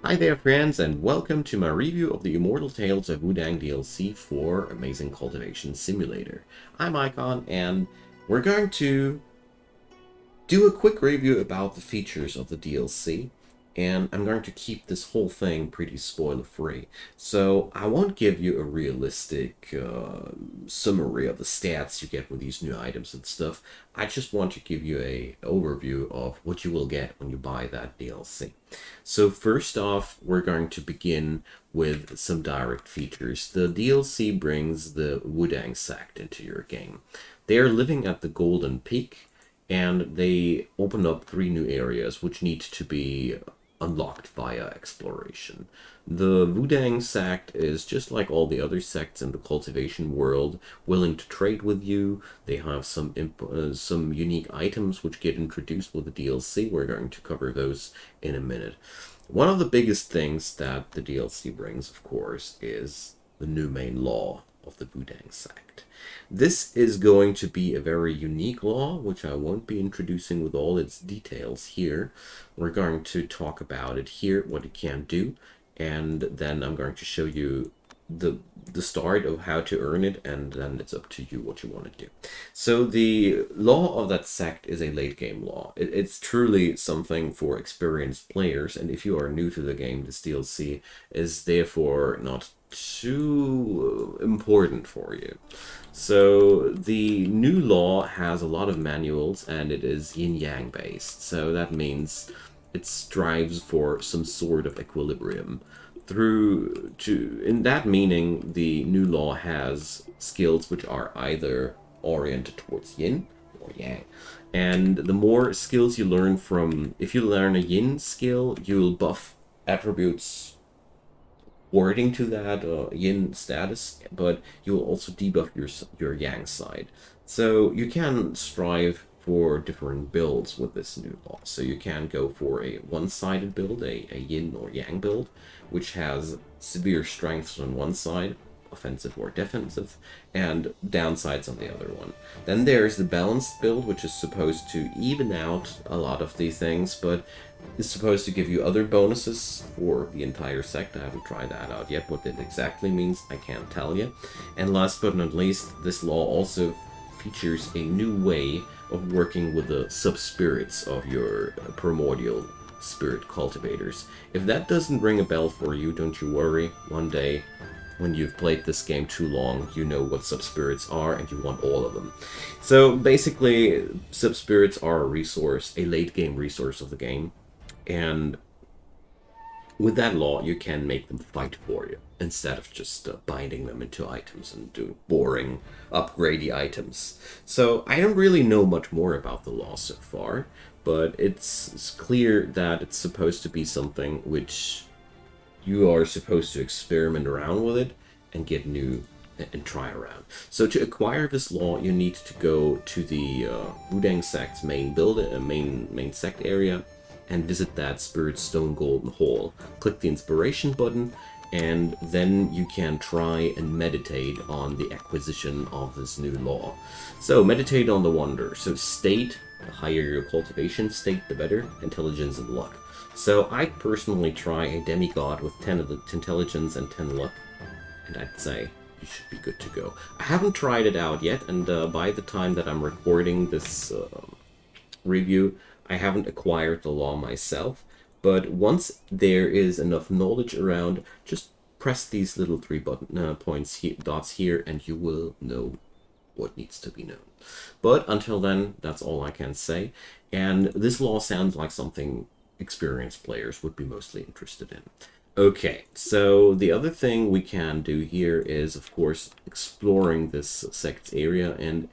Hi there friends, and welcome to my review of the Immortal Tales of Wudang DLC for Amazing Cultivation Simulator. I'm Icon, and we're going to do a quick review about the features of the DLC, and I'm going to keep this whole thing pretty spoiler-free. So I won't give you a realistic summary of the stats you get with these new items and stuff. I just want to give you a overview of what you will get when you buy that DLC. So first off, we're going to begin with some direct features. The DLC brings the Wudang sect into your game. They are living at the Golden Peak, and they open up 3 new areas which need to be unlocked via exploration. The Wudang sect is just like all the other sects in the cultivation world, willing to trade with you. They have some unique items which get introduced with the DLC. We're going to cover those in a minute. One of the biggest things that the DLC brings, of course, is the new main law of the Wudang sect. This is going to be a very unique law, which I won't be introducing with all its details here. We're going to talk about it here, what it can do, and then I'm going to show you the start of how to earn it, and then it's up to you what you want to do. So the law of that sect is a late game law. It's truly something for experienced players, and if you are new to the game, this DLC is therefore not too important for you. So the new law has a lot of manuals, and it is yin-yang based. So that means it strives for some sort of equilibrium. In that meaning, the new law has skills which are either oriented towards yin or yang. And the more skills you learn from, if you learn a yin skill, you'll buff attributes wording to that yin status, but you will also debuff your yang side. So you can strive for different builds with this new law. So you can go for a one-sided build, a yin or yang build, which has severe strengths on one side, offensive or defensive, and downsides on the other one. Then there's the balanced build, which is supposed to even out a lot of these things, but is supposed to give you other bonuses for the entire sect. I haven't tried that out yet. What that exactly means, I can't tell you. And last but not least, this law also features a new way of working with the sub-spirits of your primordial spirit cultivators. If that doesn't ring a bell for you, don't you worry. One day, when you've played this game too long, you know what sub-spirits are and you want all of them. So basically, sub-spirits are a resource, a late-game resource of the game. And with that law, you can make them fight for you instead of just binding them into items and doing boring, upgradey items. So I don't really know much more about the law so far, but it's clear that it's supposed to be something which you are supposed to experiment around with it and get new and try around. So to acquire this law, you need to go to the Wudang sect's main main sect area, and visit that Spirit Stone Golden Hall. Click the inspiration button, and then you can try and meditate on the acquisition of this new law. So meditate on the wonder. So state, the higher your cultivation state, the better, intelligence and luck. So I personally try a demigod with 10 of the intelligence and 10 luck, and I'd say you should be good to go. I haven't tried it out yet, and by the time that I'm recording this review, I haven't acquired the law myself, but once there is enough knowledge around, just press these little 3 dots here, and you will know what needs to be known. But until then, that's all I can say. And this law sounds like something experienced players would be mostly interested in. Okay, so the other thing we can do here is, of course, exploring this sect's area, and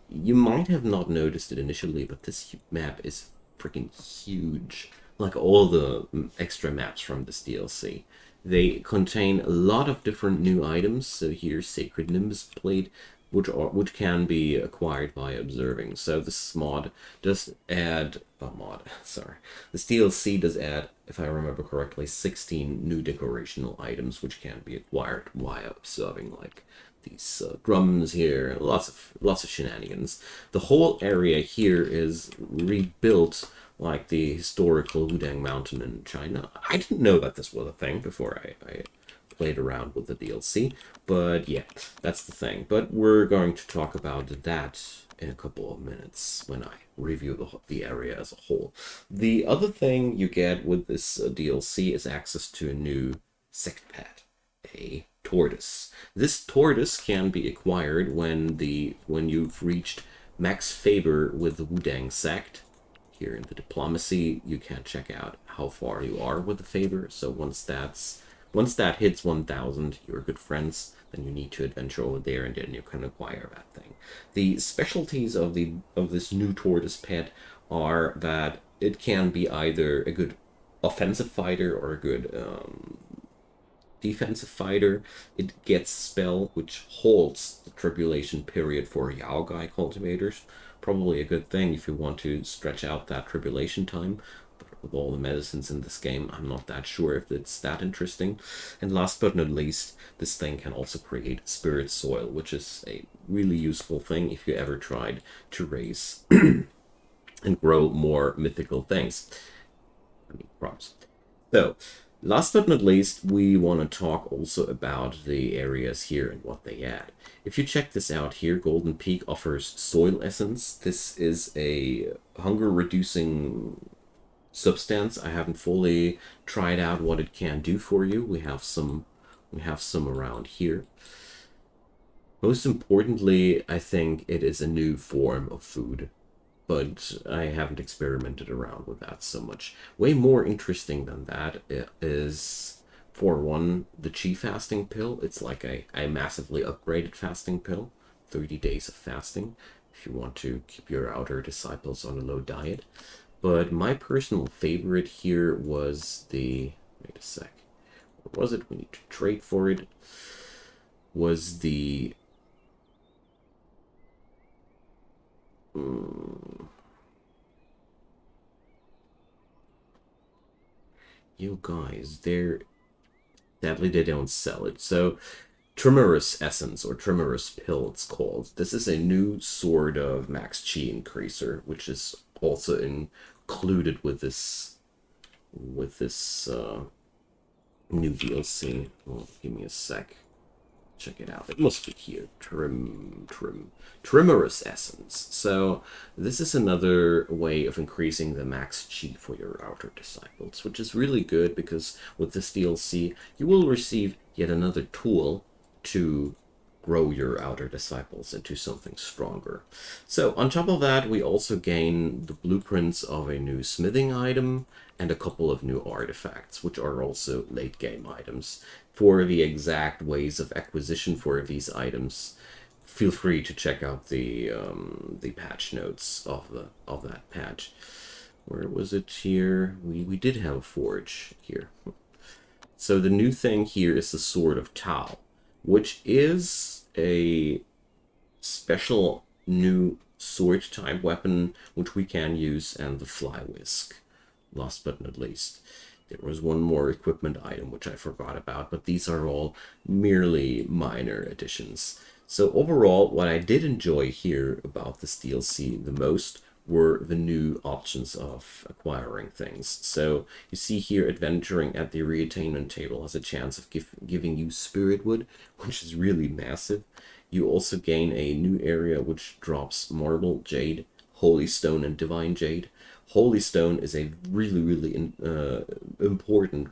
you might have not noticed it initially, but this map is freaking huge. Like all the extra maps from this DLC. They contain a lot of different new items. So here's Sacred Nimbus Plate, which can be acquired by observing. So this mod does add this DLC does add, if I remember correctly, 16 new decorational items which can be acquired via observing, like these drums here, lots of shenanigans. The whole area here is rebuilt like the historical Wudang mountain in China. I didn't know that this was a thing before I played around with the DLC, but yeah, that's the thing. But we're going to talk about that in a couple of minutes when I review the area as a whole. The other thing you get with this DLC is access to a new sect pet, a tortoise. This tortoise can be acquired when you've reached max favor with the Wudang sect. Here in the diplomacy, you can check out how far you are with the favor. So once that hits 1,000, you're good friends. Then you need to adventure over there, and then you can acquire that thing. The specialties of this new tortoise pet are that it can be either a good offensive fighter or a good defensive fighter. It gets spell which holds the tribulation period for Yaogai cultivators. Probably a good thing if you want to stretch out that tribulation time. But with all the medicines in this game, I'm not that sure if it's that interesting. And last but not least, this thing can also create spirit soil, which is a really useful thing if you ever tried to raise and grow more mythical things. I mean, crops. So, last but not least, we want to talk also about the areas here and what they add. If you check this out here, Golden Peak offers soil essence. This is a hunger-reducing substance. I haven't fully tried out what it can do for you. We have some around here. Most importantly, I think it is a new form of food, but I haven't experimented around with that so much. Way more interesting than that is, for one, the Chi fasting pill. It's like a massively upgraded fasting pill, 30 days of fasting, if you want to keep your outer disciples on a low diet. But my personal favorite here was the, wait a sec, what was it? We need to trade for it. Was the you guys, sadly they don't sell it. So Tremorous Essence, or Tremorous Pill it's called. This is a new sort of max chi increaser, which is also included with this new DLC. Oh, give me a sec. Check it out. It must be here. Tremorous Essence. So this is another way of increasing the max chi for your outer disciples, which is really good because with this DLC, you will receive yet another tool to grow your outer disciples into something stronger. So on top of that, we also gain the blueprints of a new smithing item and a couple of new artifacts, which are also late game items. For the exact ways of acquisition for these items, feel free to check out the patch notes of that patch. Where was it here? We did have a forge here. So the new thing here is the Sword of Tao, which is a special new sword type weapon which we can use, and the Fly Whisk. Last but not least, there was one more equipment item which I forgot about, but these are all merely minor additions. So overall, what I did enjoy here about this DLC the most were the new options of acquiring things. So you see here, adventuring at the reattainment table has a chance of giving you spirit wood, which is really massive. You also gain a new area which drops marble, jade, holy stone, and divine jade. Holy stone is a really important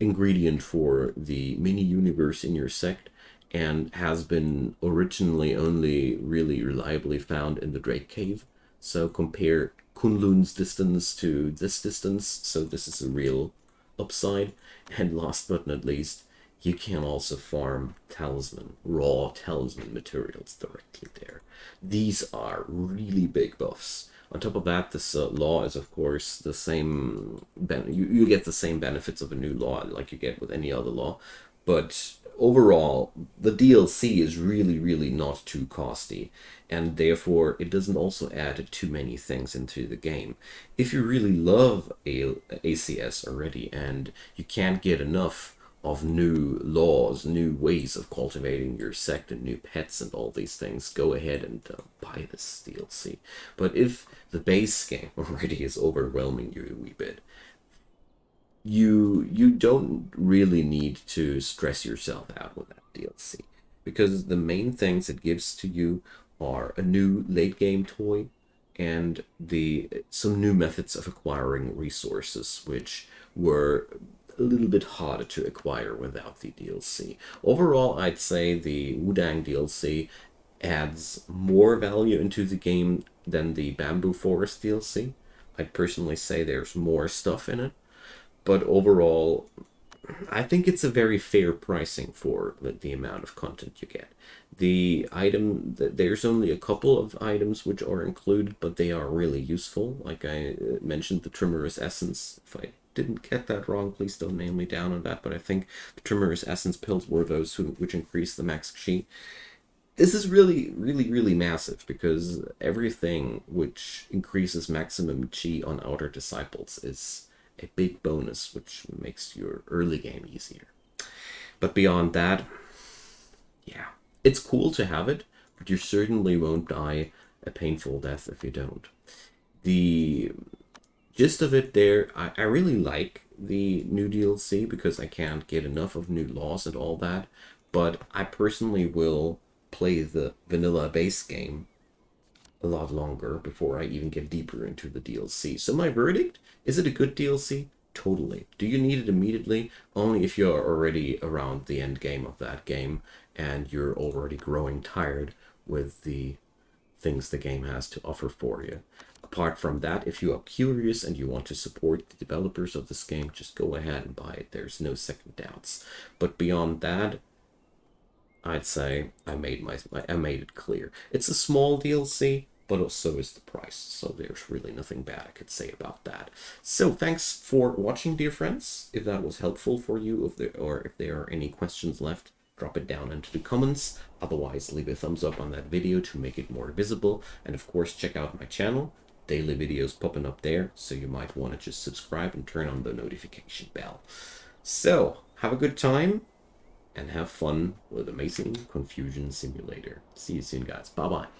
ingredient for the mini universe in your sect, and has been originally only really reliably found in the Drake Cave. So compare Kunlun's distance to this distance, so this is a real upside. And last but not least, you can also farm talisman, raw talisman materials directly there. These are really big buffs. On top of that, this law is, of course, the same. You get the same benefits of a new law like you get with any other law, but overall, the DLC is really not too costly, and therefore it doesn't also add too many things into the game. If you really love ACS already and you can't get enough of new laws, new ways of cultivating your sect, and new pets and all these things, go ahead and buy this DLC. But if the base game already is overwhelming you a wee bit, you don't really need to stress yourself out with that DLC, because the main things it gives to you are a new late game toy and the some new methods of acquiring resources, which were a little bit harder to acquire without the DLC. Overall, I'd say the Wudang DLC adds more value into the game than the Bamboo Forest DLC. I'd personally say there's more stuff in it, but overall, I think it's a very fair pricing for the amount of content you get. There's only a couple of items which are included, but they are really useful. Like I mentioned, the Trimmerous Essence. If I didn't get that wrong, please don't nail me down on that, but I think the Trimmerous Essence pills were those which increase the max chi. This is really massive, because everything which increases maximum chi on outer disciples is a big bonus, which makes your early game easier. But beyond that, yeah, it's cool to have it, but you certainly won't die a painful death if you don't. The gist of it there, I really like the new DLC because I can't get enough of new laws and all that, but I personally will play the vanilla base game a lot longer before I even get deeper into the DLC. So my verdict, is it a good DLC? Totally. Do you need it immediately? Only if you're already around the end game of that game and you're already growing tired with the things the game has to offer for you. Apart from that, if you are curious and you want to support the developers of this game, just go ahead and buy it. There's no second doubts. But beyond that, I'd say I made it clear. It's a small DLC, but also is the price. So there's really nothing bad I could say about that. So thanks for watching, dear friends. If that was helpful for you, if there are any questions left, drop it down into the comments. Otherwise, leave a thumbs up on that video to make it more visible. And of course, check out my channel. Daily videos popping up there, so you might want to just subscribe and turn on the notification bell. So, have a good time and have fun with Amazing Confusion Simulator. See you soon, guys. Bye-bye.